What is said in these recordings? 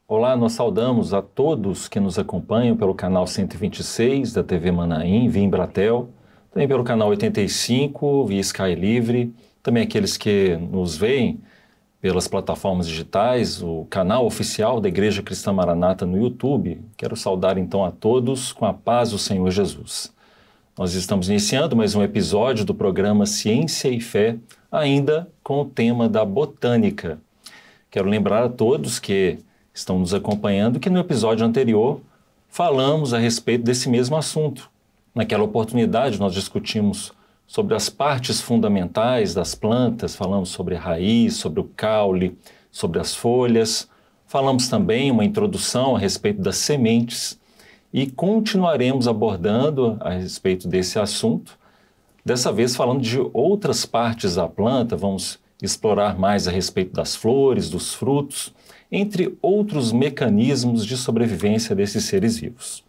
Olá, nós saudamos a todos que nos acompanham pelo canal 126 da TV Manaim, via Embratel, também pelo canal 85, via Sky Livre, também aqueles que nos veem pelas plataformas digitais, o canal oficial da Igreja Cristã Maranata no YouTube. Quero saudar então a todos com a paz do Senhor Jesus. Nós estamos iniciando mais um episódio do programa Ciência e Fé, ainda com o tema da botânica. Quero lembrar a todos que estão nos acompanhando que no episódio anterior falamos a respeito desse mesmo assunto. Naquela oportunidade nós discutimos sobre as partes fundamentais das plantas, falamos sobre a raiz, sobre o caule, sobre as folhas, falamos também uma introdução a respeito das sementes e continuaremos abordando a respeito desse assunto, dessa vez falando de outras partes da planta, vamos explorar mais a respeito das flores, dos frutos, entre outros mecanismos de sobrevivência desses seres vivos.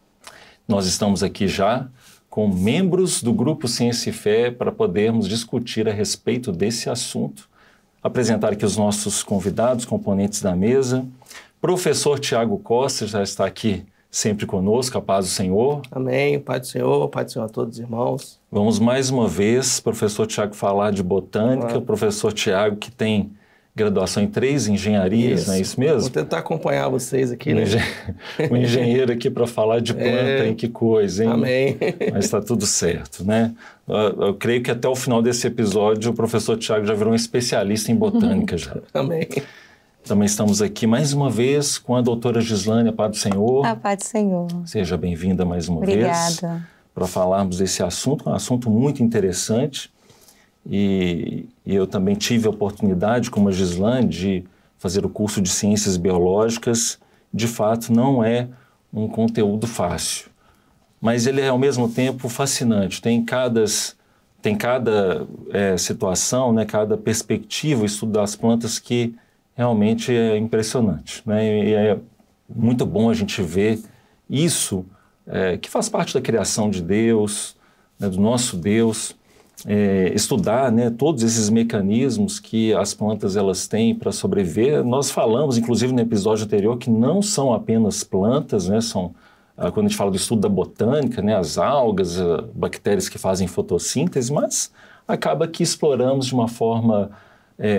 Nós estamos aqui já com membros do Grupo Ciência e Fé para podermos discutir a respeito desse assunto. Apresentar aqui os nossos convidados, componentes da mesa. Professor Tiago Costa já está aqui sempre conosco, a paz do Senhor. Amém, paz do Senhor a todos os irmãos. Vamos mais uma vez, professor Tiago, falar de botânica. Claro. Professor Tiago, que tem graduação em 3 engenharias, não é isso mesmo? Vou tentar acompanhar vocês aqui, né? Um engenheiro aqui para falar de planta, hein? Que coisa, hein? Amém. Mas está tudo certo, né? Eu creio que até o final desse episódio o professor Tiago já virou um especialista em botânica já. Amém. Também estamos aqui mais uma vez com a doutora Gislane, a paz do Senhor. A paz do Senhor. Seja bem-vinda mais uma vez. Obrigada. Para falarmos desse assunto, um assunto muito interessante. E eu também tive a oportunidade, como a Gislane, de fazer o curso de Ciências Biológicas. De fato, não é um conteúdo fácil, mas ele é ao mesmo tempo fascinante. Tem cada situação, né, cada perspectiva, o estudo das plantas que realmente é impressionante, né? E é muito bom a gente ver isso, que faz parte da criação de Deus, né, do nosso Deus. Estudar, né, todos esses mecanismos que as plantas elas têm para sobreviver. Nós falamos, inclusive no episódio anterior, que não são apenas plantas, né, quando a gente fala do estudo da botânica, né, as algas, bactérias que fazem fotossíntese, mas acaba que exploramos de uma forma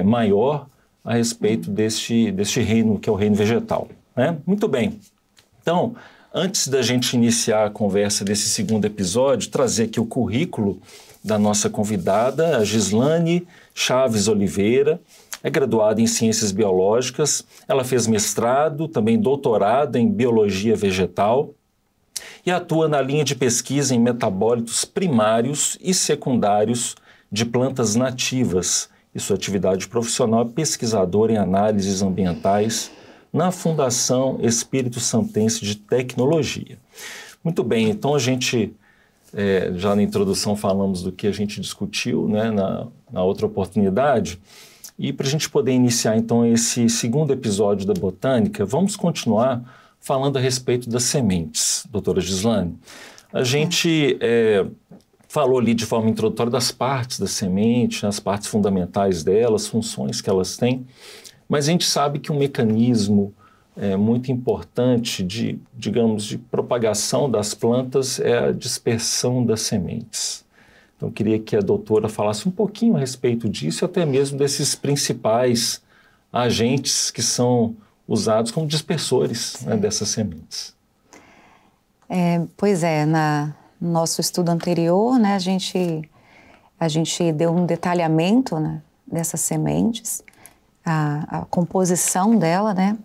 maior a respeito deste reino, que é o reino vegetal, né? Muito bem. Então, antes da gente iniciar a conversa desse segundo episódio, trazer aqui o currículo da nossa convidada, a Gislane Chaves Oliveira, é graduada em Ciências Biológicas, ela fez mestrado, também doutorado em Biologia Vegetal e atua na linha de pesquisa em metabólitos primários e secundários de plantas nativas e sua atividade profissional é pesquisadora em análises ambientais na Fundação Espírito Santense de Tecnologia. Muito bem, então a gente... já na introdução falamos do que a gente discutiu, né, na outra oportunidade, e para a gente poder iniciar então esse segundo episódio da botânica, vamos continuar falando a respeito das sementes, doutora Gislane. A gente falou ali de forma introdutória das partes da semente, as partes fundamentais delas, funções que elas têm, mas a gente sabe que um mecanismo muito importante de propagação das plantas é a dispersão das sementes. Então, eu queria que a doutora falasse um pouquinho a respeito disso, até mesmo desses principais agentes que são usados como dispersores, né, dessas sementes. Pois é, no nosso estudo anterior, né, a gente deu um detalhamento, né, dessas sementes, a composição dela, né?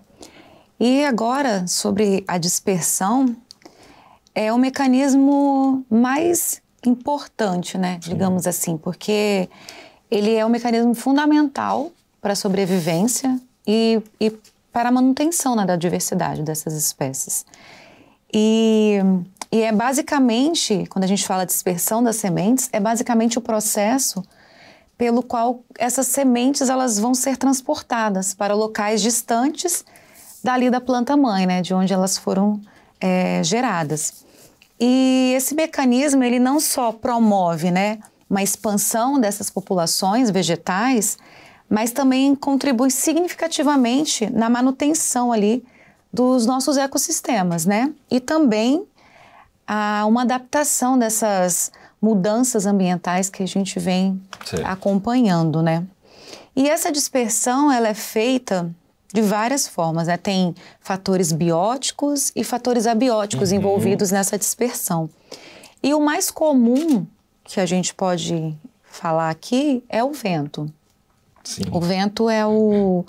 E agora, sobre a dispersão, é o mecanismo mais importante, né, digamos assim, porque ele é um mecanismo fundamental para a sobrevivência e para a manutenção, né, da diversidade dessas espécies. E é basicamente, quando a gente fala de dispersão das sementes, é basicamente o processo pelo qual essas sementes elas vão ser transportadas para locais distantes dali da planta-mãe, né, de onde elas foram geradas. E esse mecanismo, ele não só promove, né, uma expansão dessas populações vegetais, mas também contribui significativamente na manutenção ali dos nossos ecossistemas, né? E também uma adaptação dessas mudanças ambientais que a gente vem acompanhando, né? E essa dispersão, ela é feita de várias formas, né? Tem fatores bióticos e fatores abióticos envolvidos nessa dispersão. E o mais comum que a gente pode falar aqui é o vento. Sim. O vento é o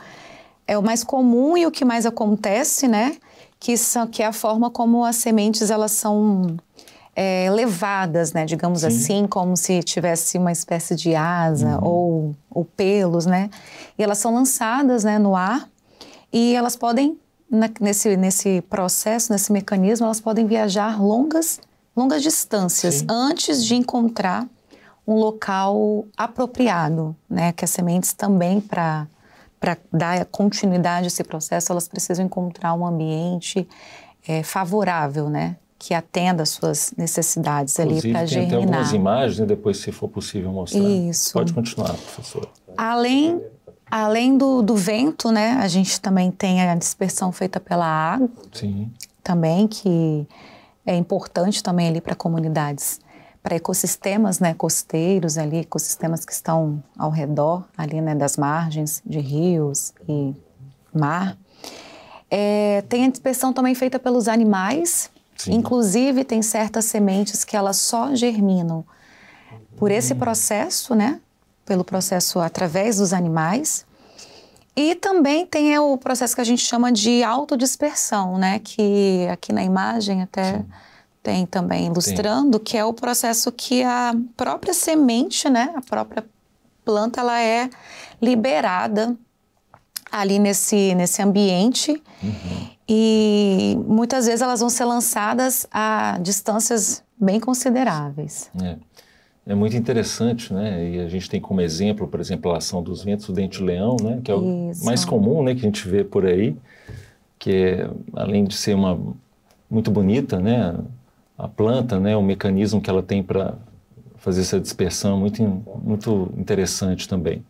mais comum e o que mais acontece, né? Que é a forma como as sementes elas são levadas, né? Digamos assim, como se tivesse uma espécie de asa ou pelos, né? E elas são lançadas, né, no ar e elas podem, nesse processo, nesse mecanismo, elas podem viajar longas distâncias antes de encontrar um local apropriado, né? Que as sementes também, para dar continuidade a esse processo, elas precisam encontrar um ambiente favorável, né? Que atenda às suas necessidades ali para germinar. Tem até algumas imagens, né? Depois, se for possível, mostrar. Isso. Pode continuar, professora. Além do vento, né? A gente também tem a dispersão feita pela água. Sim. Também, que é importante também ali para comunidades, para ecossistemas, né, costeiros ali, ecossistemas que estão ao redor ali, né, das margens de rios e mar. Tem a dispersão também feita pelos animais. Sim. Inclusive tem certas sementes que elas só germinam por esse processo, né, pelo processo através dos animais. E também tem o processo que a gente chama de autodispersão, né, que aqui na imagem até tem também ilustrando, que é o processo que a própria semente, né, a própria planta, ela é liberada ali nesse ambiente e muitas vezes elas vão ser lançadas a distâncias bem consideráveis. É muito interessante, né? E a gente tem como exemplo, por exemplo, a ação dos ventos do dente-leão, né? Que é o mais comum, né? Que a gente vê por aí, que além de ser muito bonita, né? A planta, né? O mecanismo que ela tem para fazer essa dispersão muito interessante também.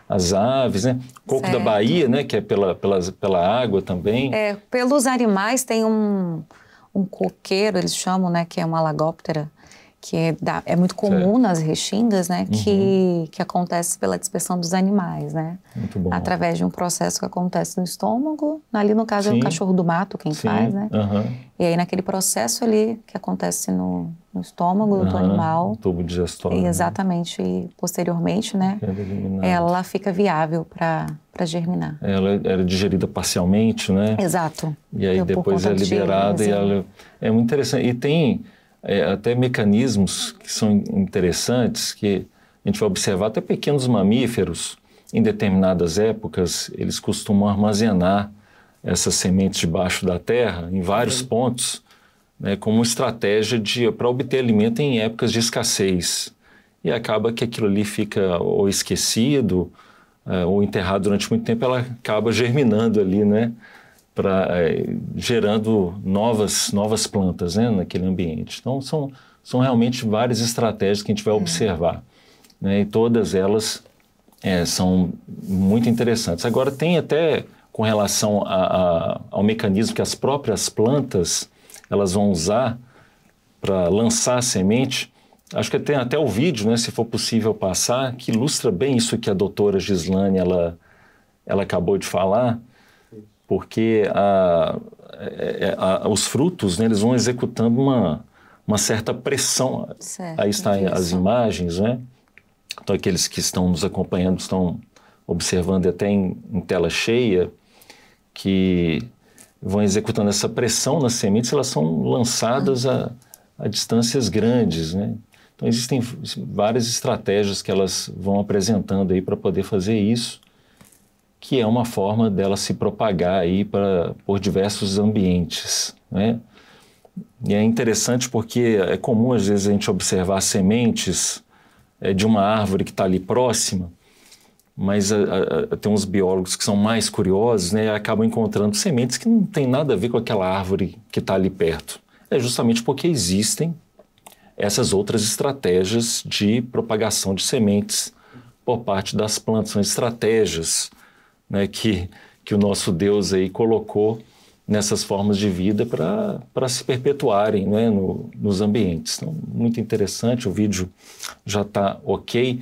As aves, né? Coco da Bahia, né? Que é pela água também. Pelos animais tem um coqueiro, eles chamam, né? Que é uma lagóptera, que é muito comum nas restingas, né? Que acontece pela dispersão dos animais, né? Muito bom. Através de um processo que acontece no estômago. Ali, no caso, é o cachorro do mato quem faz, né? E aí, naquele processo ali que acontece no estômago do animal... tubo digestório. Exatamente. E, posteriormente, né? Ela fica viável para germinar. Ela era digerida parcialmente, né? Exato. E aí, depois é liberada e ela... É muito interessante. E tem... até mecanismos que são interessantes, que a gente vai observar, até pequenos mamíferos, em determinadas épocas, eles costumam armazenar essas sementes debaixo da terra, em vários pontos, né, como estratégia para obter alimento em épocas de escassez. E acaba que aquilo ali fica ou esquecido, ou enterrado durante muito tempo, ela acaba germinando ali, né? Gerando novas plantas, né, naquele ambiente. Então, são realmente várias estratégias que a gente vai observar, né, e todas elas são muito interessantes. Agora, tem até, com relação ao mecanismo que as próprias plantas elas vão usar para lançar a semente, acho que tem até o vídeo, né, se for possível passar, que ilustra bem isso que a doutora Gislane ela acabou de falar, porque os frutos, né, eles vão executando uma certa pressão. Aí estão as imagens, né? Então, aqueles que estão nos acompanhando estão observando até em tela cheia, que vão executando essa pressão nas sementes, elas são lançadas a distâncias grandes, né? Então, existem várias estratégias que elas vão apresentando aí para poder fazer isso, que é uma forma dela se propagar aí por diversos ambientes, né? E é interessante porque é comum às vezes a gente observar sementes de uma árvore que está ali próxima, mas tem uns biólogos que são mais curiosos, né? E acabam encontrando sementes que não tem nada a ver com aquela árvore que está ali perto. É justamente porque existem essas outras estratégias de propagação de sementes por parte das plantas, são estratégias, né, que o nosso Deus aí colocou nessas formas de vida para se perpetuarem, né, nos ambientes. Então, muito interessante, o vídeo já está ok.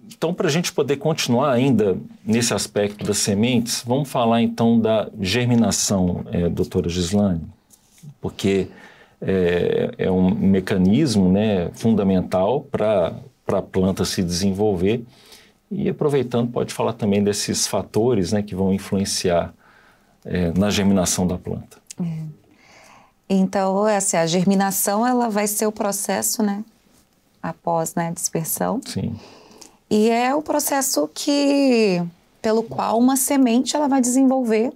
Então, para a gente poder continuar ainda nesse aspecto das sementes, vamos falar então da germinação, doutora Gislane, porque é um mecanismo, né, fundamental para a planta se desenvolver. E aproveitando, pode falar também desses fatores, né, que vão influenciar na germinação da planta. Então, a germinação ela vai ser o processo, né, após, né, a dispersão. Sim. E é o processo pelo qual uma semente ela vai desenvolver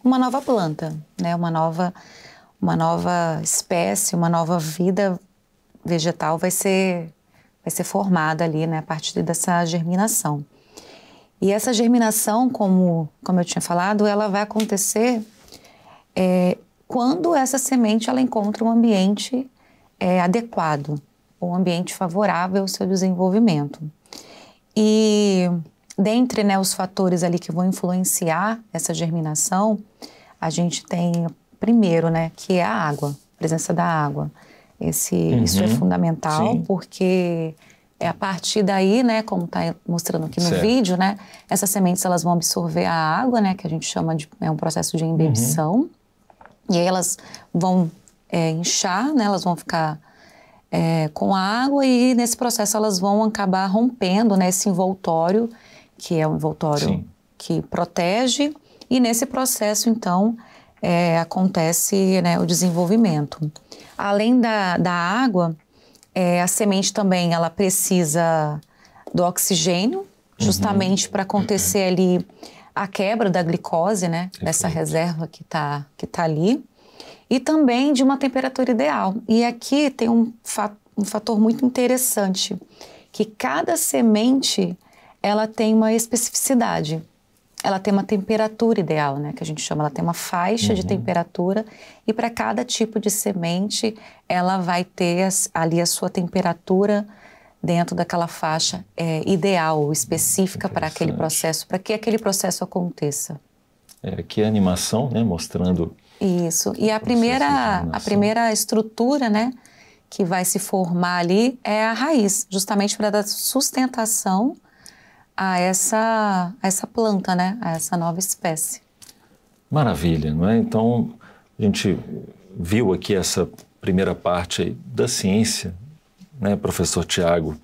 uma nova planta, né, uma nova espécie, uma nova vida vegetal vai ser formada ali, né, a partir dessa germinação. E essa germinação, como eu tinha falado, ela vai acontecer quando essa semente ela encontra um ambiente adequado, um ambiente favorável ao seu desenvolvimento. E dentre, né, os fatores ali que vão influenciar essa germinação, a gente tem primeiro, né, que é a água, a presença da água. Isso é fundamental, sim, porque é a partir daí, né, como está mostrando aqui no vídeo, né, essas sementes elas vão absorver a água, né, que a gente chama de um processo de embebição, e aí elas vão inchar, né, elas vão ficar com a água e nesse processo elas vão acabar rompendo, né, esse envoltório, que é um envoltório, sim, que protege, e nesse processo, então, acontece, né, o desenvolvimento. Além da água, a semente também ela precisa do oxigênio, justamente para acontecer ali a quebra da glicose, né, dessa reserva que tá ali, e também de uma temperatura ideal. E aqui tem um fator muito interessante, que cada semente ela tem uma especificidade. Ela tem uma temperatura ideal, né, que a gente chama, ela tem uma faixa de temperatura, e para cada tipo de semente, ela vai ter ali a sua temperatura dentro daquela faixa ideal, específica para aquele processo, para que aquele processo aconteça. Aqui a animação, né, mostrando... Isso, e a primeira estrutura, né, que vai se formar ali é a raiz, justamente para dar sustentação a essa planta, né? A essa nova espécie. Maravilha, não é? Então, a gente viu aqui essa primeira parte aí da ciência, né, professor Tiago?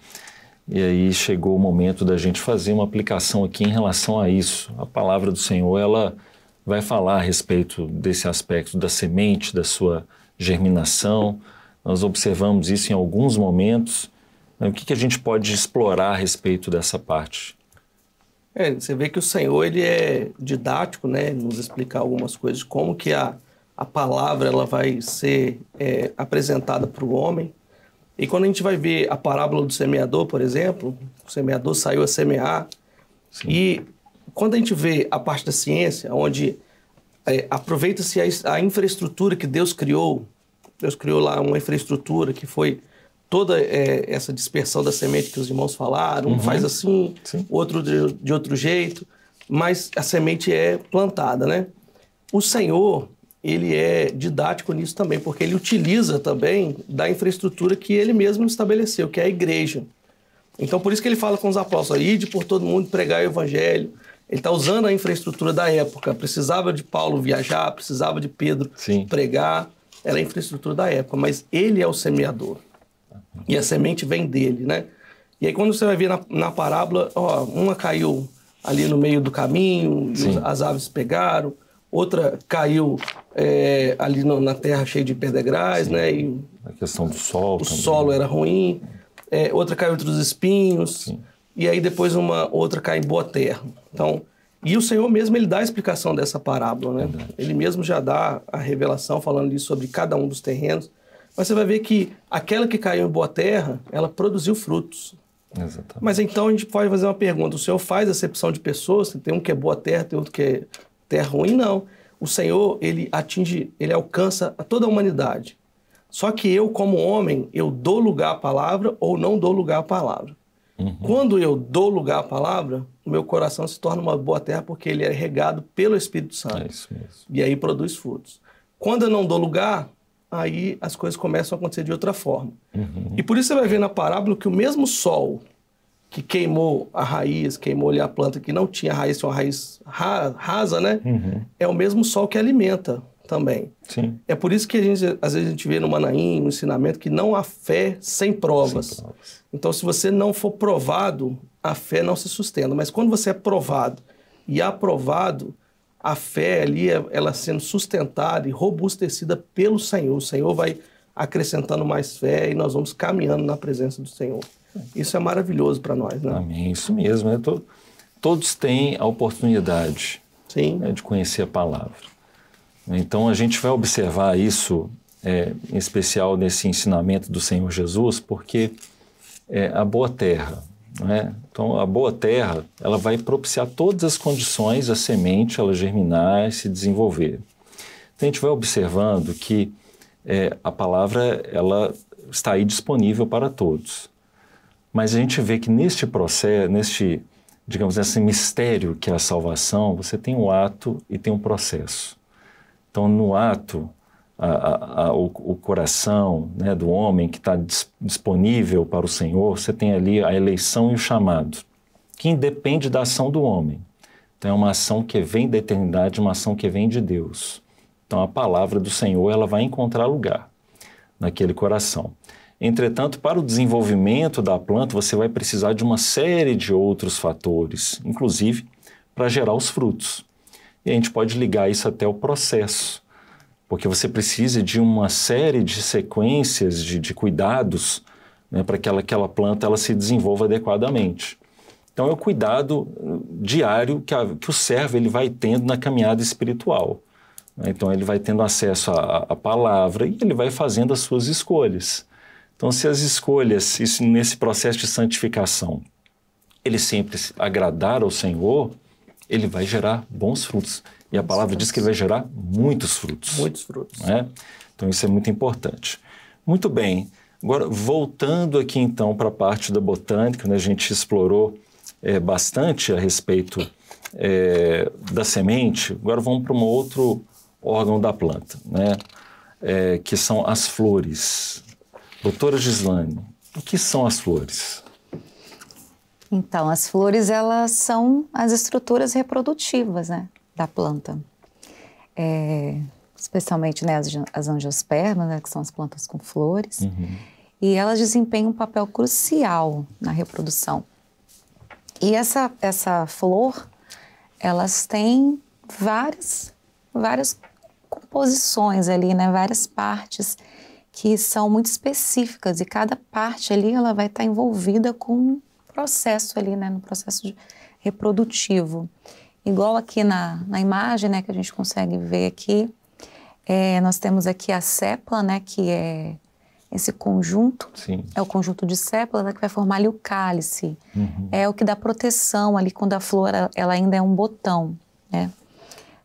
E aí chegou o momento da gente fazer uma aplicação aqui em relação a isso. A palavra do Senhor, ela vai falar a respeito desse aspecto da semente, da sua germinação. Nós observamos isso em alguns momentos. O que a gente pode explorar a respeito dessa parte? Você vê que o Senhor ele é didático, né? Nos explicar algumas coisas, como que a palavra ela vai ser apresentada para o homem. E quando a gente vai ver a parábola do semeador, por exemplo, o semeador saiu a semear. Sim. E quando a gente vê a parte da ciência, onde aproveita-se a infraestrutura que Deus criou lá uma infraestrutura que foi toda essa dispersão da semente que os irmãos falaram, um faz assim, sim, outro de outro jeito, mas a semente é plantada, né? O Senhor, ele é didático nisso também, porque ele utiliza também da infraestrutura que ele mesmo estabeleceu, que é a igreja. Então, por isso que ele fala com os apóstolos, ide por todo mundo pregar o evangelho. Ele está usando a infraestrutura da época. Precisava de Paulo viajar, precisava de Pedro, sim, pregar. Era a infraestrutura da época, mas ele é o semeador. E a semente vem dele, né? E aí quando você vai ver na parábola, uma caiu ali no meio do caminho, e as aves pegaram. Outra caiu ali na terra cheia de pedregais, né? E a questão do sol também. O solo era ruim. Outra caiu entre os espinhos. Sim. E aí depois outra cai em boa terra. Então, e o Senhor mesmo, ele dá a explicação dessa parábola, né? Verdade. Ele mesmo já dá a revelação falando ali sobre cada um dos terrenos. Mas você vai ver que aquela que caiu em boa terra, ela produziu frutos. Exatamente. Mas então a gente pode fazer uma pergunta. O Senhor faz acepção de pessoas? Tem um que é boa terra, tem outro que é terra ruim? Não. O Senhor, ele alcança a toda a humanidade. Só que eu, como homem, eu dou lugar à palavra ou não dou lugar à palavra. Quando eu dou lugar à palavra, o meu coração se torna uma boa terra porque ele é regado pelo Espírito Santo. É isso mesmo. E aí produz frutos. Quando eu não dou lugar, aí as coisas começam a acontecer de outra forma. E por isso você vai ver na parábola que o mesmo sol que queimou a raiz, queimou ali a planta que não tinha raiz, tinha uma raiz rasa, né? É o mesmo sol que alimenta também. Sim. É por isso que às vezes a gente vê no Manaim, no ensinamento, que não há fé sem provas. Sem provas. Então, se você não for provado, a fé não se sustenta. Mas quando você é provado e aprovado, a fé ali, ela sendo sustentada e robustecida pelo Senhor. O Senhor vai acrescentando mais fé e nós vamos caminhando na presença do Senhor. Isso é maravilhoso para nós, né? Amém, isso mesmo. Né? Todos têm a oportunidade Sim. de conhecer a palavra. Então, a gente vai observar isso, em especial nesse ensinamento do Senhor Jesus, porque a boa terra, né? Então, a boa terra, ela vai propiciar todas as condições da semente, ela germinar e se desenvolver. Então, a gente vai observando que a palavra, ela está aí disponível para todos. Mas a gente vê que neste processo, digamos, nesse mistério que é a salvação, você tem um ato e tem um processo. Então, no ato, o coração, né, do homem que está disponível para o Senhor, você tem ali a eleição e o chamado, que independe da ação do homem. Então, é uma ação que vem da eternidade, uma ação que vem de Deus. Então, a palavra do Senhor, ela vai encontrar lugar naquele coração. Entretanto, para o desenvolvimento da planta, você vai precisar de uma série de outros fatores, inclusive para gerar os frutos. E a gente pode ligar isso até o processo, porque você precisa de uma série de sequências de cuidados, né, para que aquela planta ela se desenvolva adequadamente. Então é o cuidado diário que o servo ele vai tendo na caminhada espiritual. Né? Então ele vai tendo acesso à palavra e ele vai fazendo as suas escolhas. Então se as escolhas, nesse processo de santificação, ele sempre agradar ao Senhor, ele vai gerar bons frutos. E a palavra diz que ele vai gerar muitos frutos. Muitos frutos. Né? Então isso é muito importante. Muito bem. Agora, voltando aqui então para a parte da botânica, né? A gente explorou bastante a respeito da semente. Agora vamos para um outro órgão da planta, né? Que são as flores. Doutora Gislane, o que são as flores? Então, as flores, elas são as estruturas reprodutivas, né, da planta. Especialmente, né, as angiospermas, né, que são as plantas com flores. E elas desempenham um papel crucial na reprodução. E essa flor, elas têm várias composições ali, né, várias partes que são muito específicas. E cada parte ali, ela vai estar envolvida com processo ali, né, no processo reprodutivo. Igual aqui na imagem, né, que a gente consegue ver aqui, nós temos aqui a sépala, né, que é esse conjunto. Sim. É o conjunto de sépala, né, que vai formar ali o cálice. É o que dá proteção ali quando a flor ela ainda é um botão, né.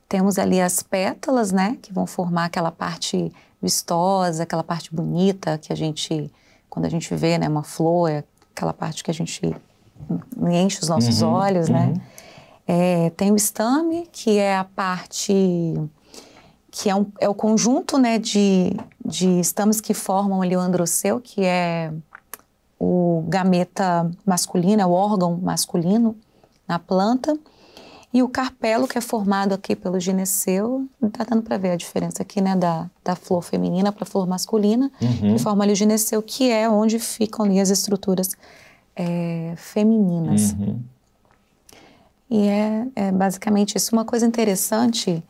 Temos ali as pétalas, né, que vão formar aquela parte vistosa, aquela parte bonita que quando a gente vê, né, uma flor, aquela parte que a gente enche os nossos olhos, né? Tem o estame, que é a parte que é o conjunto, né, de estames que formam ali o androceu, que é o gameta masculino, é o órgão masculino na planta. E o carpelo, que é formado aqui pelo gineceu, tá dando para ver a diferença aqui, né, da flor feminina para a flor masculina, que forma ali o gineceu, que é onde ficam ali as estruturas femininas. E é basicamente isso. Uma coisa interessante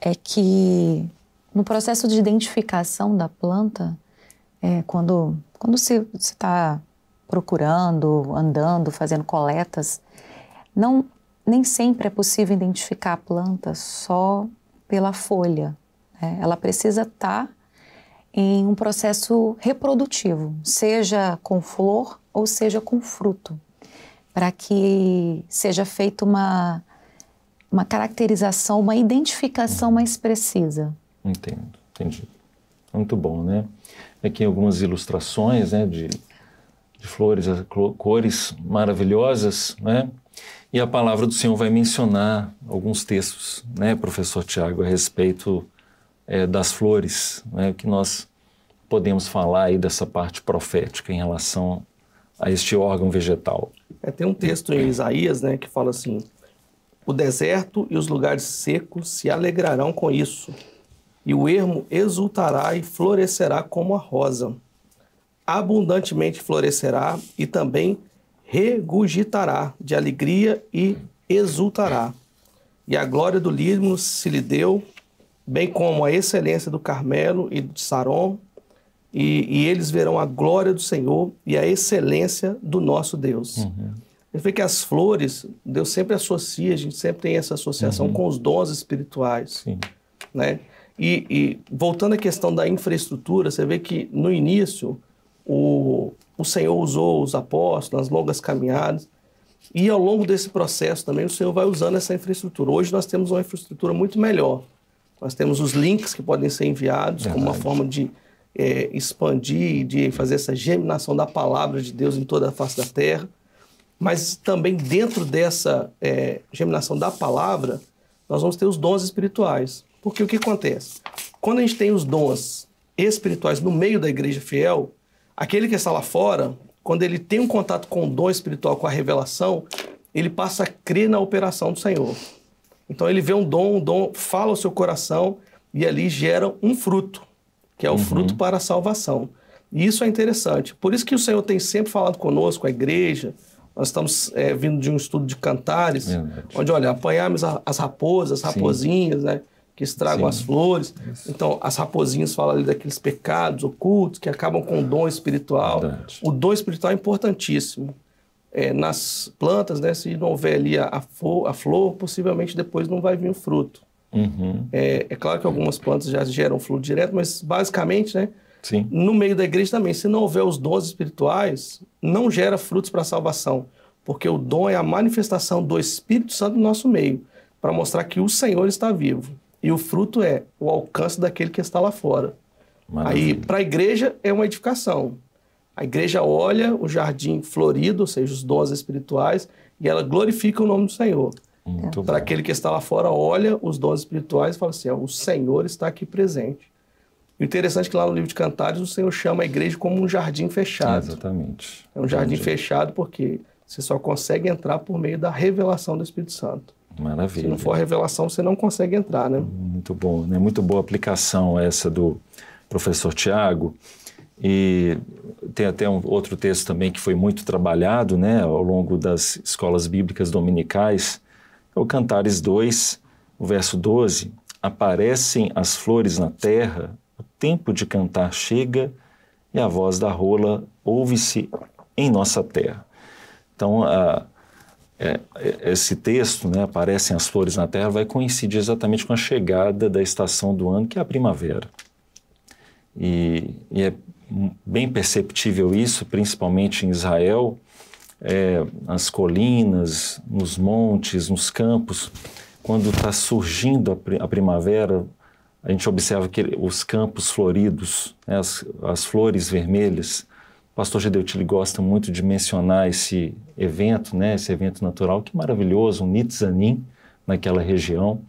é que no processo de identificação da planta, quando você está procurando, andando, fazendo coletas, nem sempre é possível identificar a planta só pela folha, né? Ela precisa estar em um processo reprodutivo, seja com flor ou seja com fruto, para que seja feita uma caracterização, uma identificação mais precisa. Entendi. Muito bom, né? Aqui algumas ilustrações, né, de flores, cores maravilhosas, né? E a palavra do Senhor vai mencionar alguns textos, né, professor Tiago, a respeito das flores, né, que nós podemos falar aí dessa parte profética em relação a este órgão vegetal. Tem um texto em Isaías, né, que fala assim: o deserto e os lugares secos se alegrarão com isso, e o ermo exultará e florescerá como a rosa. Abundantemente florescerá e também regurgitará de alegria e exultará. E a glória do Líbano se lhe deu, bem como a excelência do Carmelo e de Saron, e eles verão a glória do Senhor e a excelência do nosso Deus. Ele vê que as flores, Deus sempre associa, a gente sempre tem essa associação com os dons espirituais. Sim. Né? E voltando à questão da infraestrutura, você vê que no início o Senhor usou os apóstolos nas longas caminhadas, e ao longo desse processo também o Senhor vai usando essa infraestrutura. Hoje nós temos uma infraestrutura muito melhor. Nós temos os links que podem ser enviados como uma forma de expandir, de fazer essa germinação da palavra de Deus em toda a face da terra. Mas também dentro dessa germinação da palavra, nós vamos ter os dons espirituais. Porque o que acontece? Quando a gente tem os dons espirituais no meio da igreja fiel, aquele que está lá fora, quando ele tem um contato com o dom espiritual, com a revelação, ele passa a crer na operação do Senhor. Então ele vê um dom fala ao seu coração e ali gera um fruto, que é o fruto para a salvação. E isso é interessante. Por isso que o Senhor tem sempre falado conosco, a igreja. Nós estamos vindo de um estudo de cantares, onde, olha, apanhamos as raposas, as raposinhas, né, que estragam as flores. Isso. Então, as raposinhas falam ali daqueles pecados ocultos que acabam com o dom espiritual. Verdade. O dom espiritual é importantíssimo. Nas plantas, né, se não houver ali a flor, possivelmente depois não vai vir o fruto. É claro que algumas plantas já geram fruto direto, mas basicamente, né, no meio da igreja também, se não houver os dons espirituais, não gera frutos para a salvação, porque o dom é a manifestação do Espírito Santo no nosso meio, para mostrar que o Senhor está vivo. E o fruto é o alcance daquele que está lá fora. Maravilha. Aí, para a igreja, é uma edificação. A igreja olha o jardim florido, ou seja, os dons espirituais, e ela glorifica o nome do Senhor. Para aquele que está lá fora, olha os dons espirituais e fala assim, o Senhor está aqui presente. O interessante é que lá no livro de Cantares, o Senhor chama a igreja como um jardim fechado. Exatamente. É um jardim fechado porque você só consegue entrar por meio da revelação do Espírito Santo. Maravilha. Se não for a revelação, você não consegue entrar, né? Muito bom, né? Muito boa aplicação essa do professor Tiago. E tem até outro texto também que foi muito trabalhado, né, ao longo das escolas bíblicas dominicais. É o Cantares 2, o verso 12. Aparecem as flores na terra, o tempo de cantar chega e a voz da rola ouve-se em nossa terra. Então, esse texto, né, aparecem as flores na terra, vai coincidir exatamente com a chegada da estação do ano, que é a primavera. E é bem perceptível isso, principalmente em Israel, nas colinas, nos montes, nos campos. Quando está surgindo a primavera, a gente observa que os campos floridos, né, as flores vermelhas. O pastor Gedeutili gosta muito de mencionar esse evento, né, esse evento natural, que é maravilhoso, um Nitzanim, naquela região,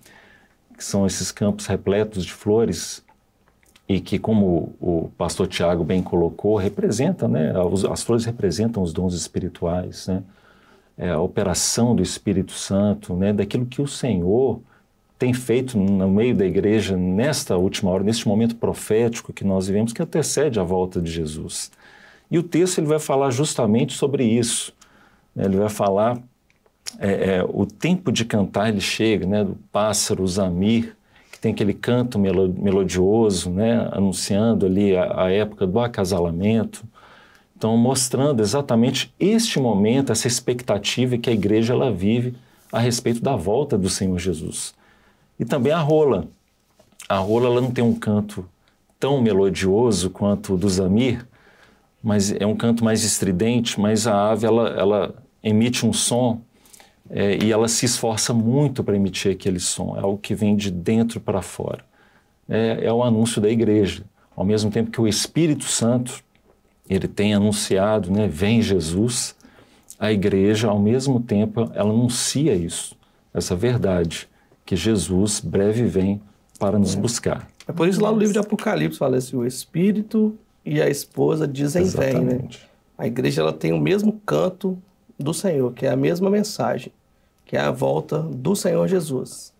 que são esses campos repletos de flores, e que, como o pastor Tiago bem colocou, representa, né, as flores representam os dons espirituais, né, a operação do Espírito Santo, né, daquilo que o Senhor tem feito no meio da igreja nesta última hora, neste momento profético que nós vivemos, que antecede a volta de Jesus. E o texto ele vai falar justamente sobre isso, né, ele vai falar, o tempo de cantar ele chega, né, do pássaro, o zamir, que tem aquele canto melodioso, né, anunciando ali a época do acasalamento. Então, mostrando exatamente este momento, essa expectativa que a igreja ela vive a respeito da volta do Senhor Jesus. E também a rola. A rola ela não tem um canto tão melodioso quanto o do zamir, mas é um canto mais estridente, mas a ave ela emite um som e ela se esforça muito para emitir aquele som. É algo que vem de dentro para fora. É o anúncio da igreja. Ao mesmo tempo que o Espírito Santo ele tem anunciado, né, vem Jesus, a igreja, ao mesmo tempo, ela anuncia isso, essa verdade, que Jesus breve vem para nos buscar. É por isso lá no livro de Apocalipse fala assim, o Espírito e a esposa dizem vem, né? A igreja ela tem o mesmo canto do Senhor, que é a mesma mensagem, que é a volta do Senhor Jesus.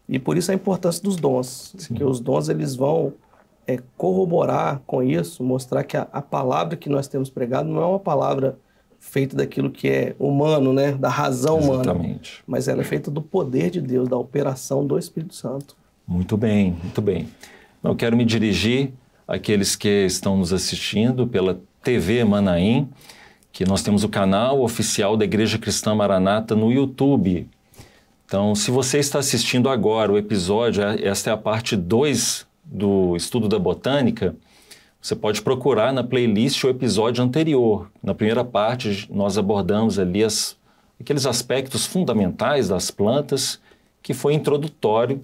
E por isso a importância dos dons, que os dons eles vão corroborar com isso, mostrar que a palavra que nós temos pregado não é uma palavra feita daquilo que é humano, né? Da razão humana, mas ela é feita do poder de Deus, da operação do Espírito Santo. Muito bem, muito bem. Eu quero me dirigir àqueles que estão nos assistindo pela TV Manaim, que nós temos o canal oficial da Igreja Cristã Maranata no YouTube. Então, se você está assistindo agora o episódio, esta é a parte 2 do estudo da botânica, você pode procurar na playlist o episódio anterior. Na primeira parte, nós abordamos ali aqueles aspectos fundamentais das plantas, que foi introdutório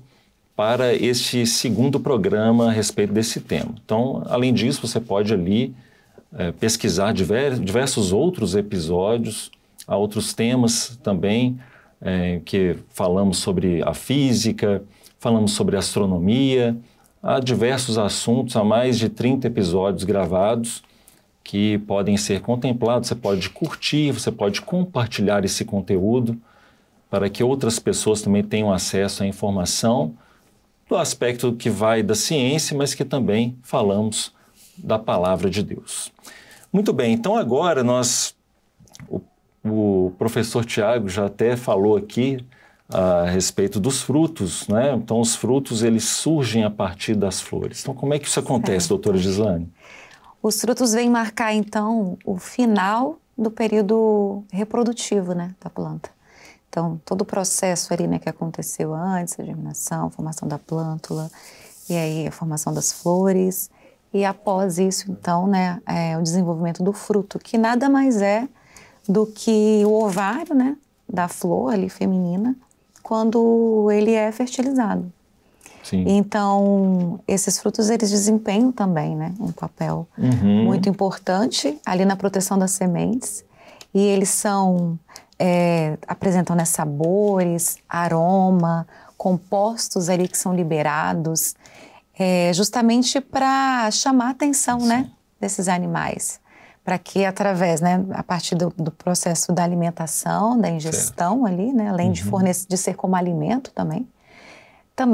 para este segundo programa a respeito desse tema. Então, além disso, você pode ali pesquisar diversos outros episódios, há outros temas também, que falamos sobre a física, falamos sobre a astronomia, há diversos assuntos, há mais de 30 episódios gravados que podem ser contemplados, você pode curtir, você pode compartilhar esse conteúdo para que outras pessoas também tenham acesso à informação do aspecto que vai da ciência, mas que também falamos da palavra de Deus. Muito bem, então agora o professor Tiago já até falou aqui a respeito dos frutos, né? Então os frutos eles surgem a partir das flores. Então como é que isso acontece, doutora Gislane? Os frutos vêm marcar então o final do período reprodutivo, né, da planta. Então todo o processo ali, né, que aconteceu antes, a germinação, a formação da plântula, e aí a formação das flores, e após isso então, né, o desenvolvimento do fruto, que nada mais é do que o ovário, né, da flor ali feminina, quando ele é fertilizado. Sim. Então, esses frutos, eles desempenham também, né, um papel muito importante ali na proteção das sementes. E eles apresentam, né, sabores, aroma, compostos ali que são liberados, justamente para chamar a atenção, né, desses animais. Para que através, né, a partir do processo da alimentação, da ingestão ali, né, além de ser como alimento também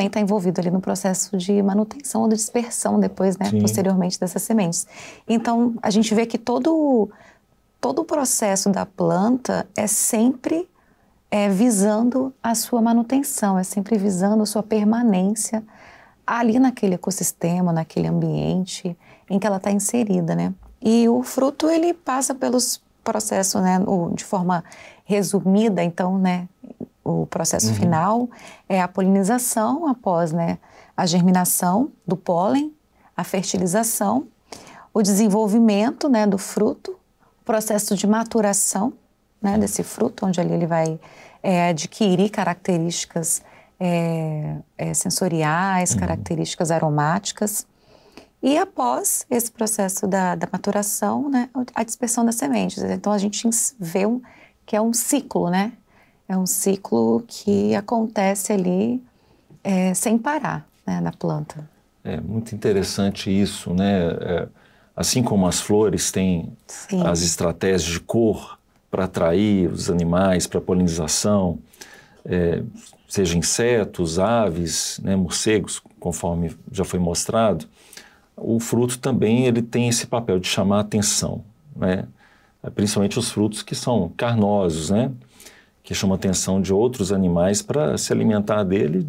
está envolvido ali no processo de manutenção ou de dispersão depois, né, posteriormente dessas sementes. Então, a gente vê que todo o processo da planta é sempre visando a sua manutenção, é sempre visando a sua permanência ali naquele ecossistema, naquele ambiente em que ela está inserida, né? E o fruto, ele passa pelos processos, né, de forma resumida, então, né, o processo final é a polinização após, né, a germinação do pólen, a fertilização, o desenvolvimento, né, do fruto, o processo de maturação, né, desse fruto, onde ali ele vai adquirir características sensoriais, características aromáticas. E após esse processo da maturação, né, a dispersão das sementes. Então a gente vê que é um ciclo, né? É um ciclo que acontece ali sem parar, né, na planta. É muito interessante isso, né? Assim como as flores têm as estratégias de cor para atrair os animais para a polinização, seja insetos, aves, né, morcegos, conforme já foi mostrado, o fruto também ele tem esse papel de chamar a atenção, né? Principalmente os frutos que são carnosos, né? Que chamam a atenção de outros animais para se alimentar dele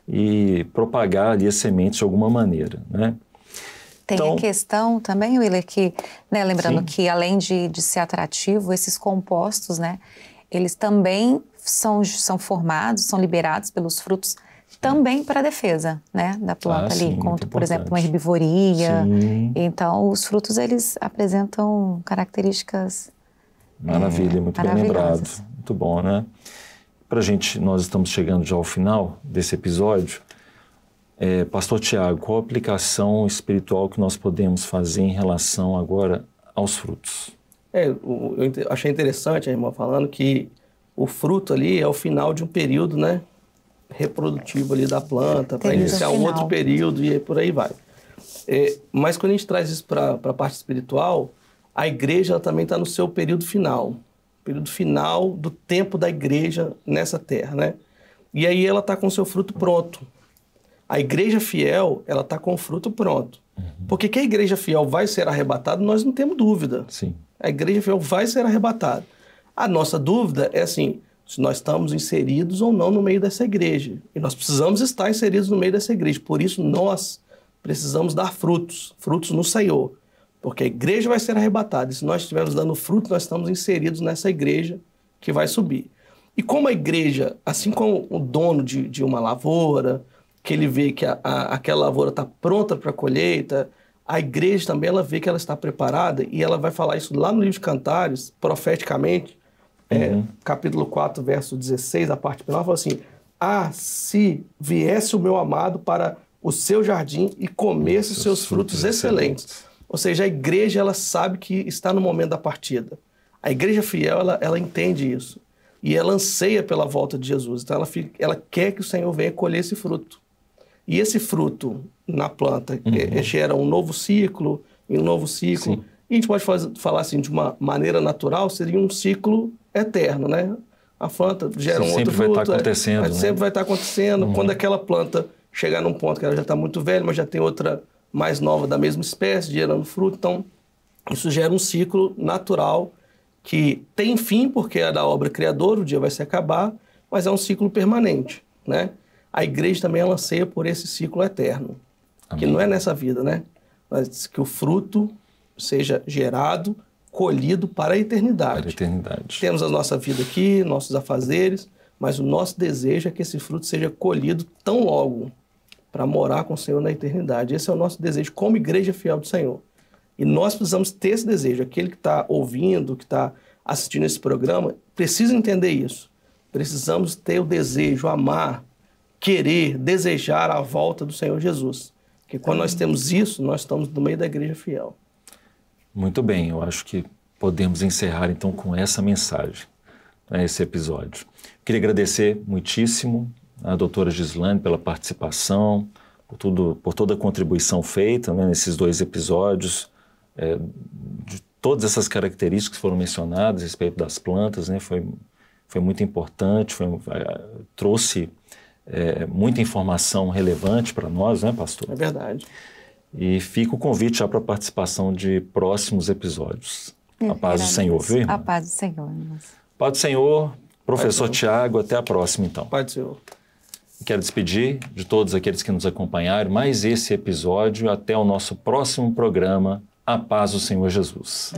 e propagar ali as sementes de alguma maneira, né? Tem a questão também, Willer, que, né, lembrando que além de ser atrativo, esses compostos, né, eles também são formados, são liberados pelos frutos também para a defesa, né, da planta ali, contra, por exemplo, uma herbivoria. Então, os frutos, eles apresentam características Maravilha, muito bem lembrado. Muito bom, né? Nós estamos chegando já ao final desse episódio. Pastor Tiago, qual a aplicação espiritual que nós podemos fazer em relação agora aos frutos. Eu achei interessante a irmã falando que o fruto ali é o final de um período, né, reprodutivo ali da planta, para iniciar um outro período e por aí vai. Mas quando a gente traz isso para a parte espiritual, a igreja ela também está no seu período final do tempo da igreja nessa terra, né? E aí ela está com o seu fruto pronto. A igreja fiel, ela está com o fruto pronto. Porque que a igreja fiel vai ser arrebatada, nós não temos dúvida. Sim. A igreja fiel vai ser arrebatada. A nossa dúvida é assim, se nós estamos inseridos ou não no meio dessa igreja. E nós precisamos estar inseridos no meio dessa igreja. Por isso, nós precisamos dar frutos no Senhor. Porque a igreja vai ser arrebatada. E se nós estivermos dando fruto, nós estamos inseridos nessa igreja que vai subir. E como a igreja, assim como o dono de uma lavoura, que ele vê que aquela lavoura está pronta para a colheita, a igreja também ela vê que ela está preparada e ela vai falar isso lá no livro de Cantares, profeticamente, capítulo 4, verso 16, a parte final, fala assim, se viesse o meu amado para o seu jardim e comesse os seus frutos excelentes. Ou seja, a igreja ela sabe que está no momento da partida. A igreja fiel, ela entende isso. E ela anseia pela volta de Jesus. Então, ela quer que o Senhor venha colher esse fruto. E esse fruto na planta gera um novo ciclo, e um novo ciclo. Sim. E a gente pode falar assim, de uma maneira natural, seria um ciclo eterno, né? A planta gera um outro fruto. Sempre vai estar acontecendo. Né? Sempre vai estar acontecendo. Quando aquela planta chegar num ponto que ela já está muito velha, mas já tem outra mais nova da mesma espécie, gerando fruto. Então, isso gera um ciclo natural que tem fim, porque é da obra criadora, o dia vai se acabar, mas é um ciclo permanente, né? A igreja também ela anseia por esse ciclo eterno, Amém. Que não é nessa vida, né? Mas que o fruto seja gerado, colhido para a eternidade. Para a eternidade. Temos a nossa vida aqui, nossos afazeres, mas o nosso desejo é que esse fruto seja colhido tão logo para morar com o Senhor na eternidade. Esse é o nosso desejo como igreja fiel do Senhor. E nós precisamos ter esse desejo. Aquele que está ouvindo, que está assistindo esse programa, precisa entender isso. Precisamos ter o desejo, amar, querer, desejar a volta do Senhor Jesus. Porque quando nós temos isso, nós estamos no meio da igreja fiel. Muito bem, eu acho que podemos encerrar então com essa mensagem, né, esse episódio. Queria agradecer muitíssimo a doutora Gislane pela participação, por toda a contribuição feita, né, nesses 2 episódios, de todas essas características que foram mencionadas a respeito das plantas, né, foi muito importante, trouxe muita informação relevante para nós, né, pastor? É verdade. E fica o convite já para a participação de próximos episódios. A paz do Senhor, viu, irmão? A paz do Senhor. Paz do Senhor, professor Tiago, até a próxima, então. Paz do Senhor. Quero despedir de todos aqueles que nos acompanharam mais esse episódio. Até o nosso próximo programa. A paz do Senhor Jesus.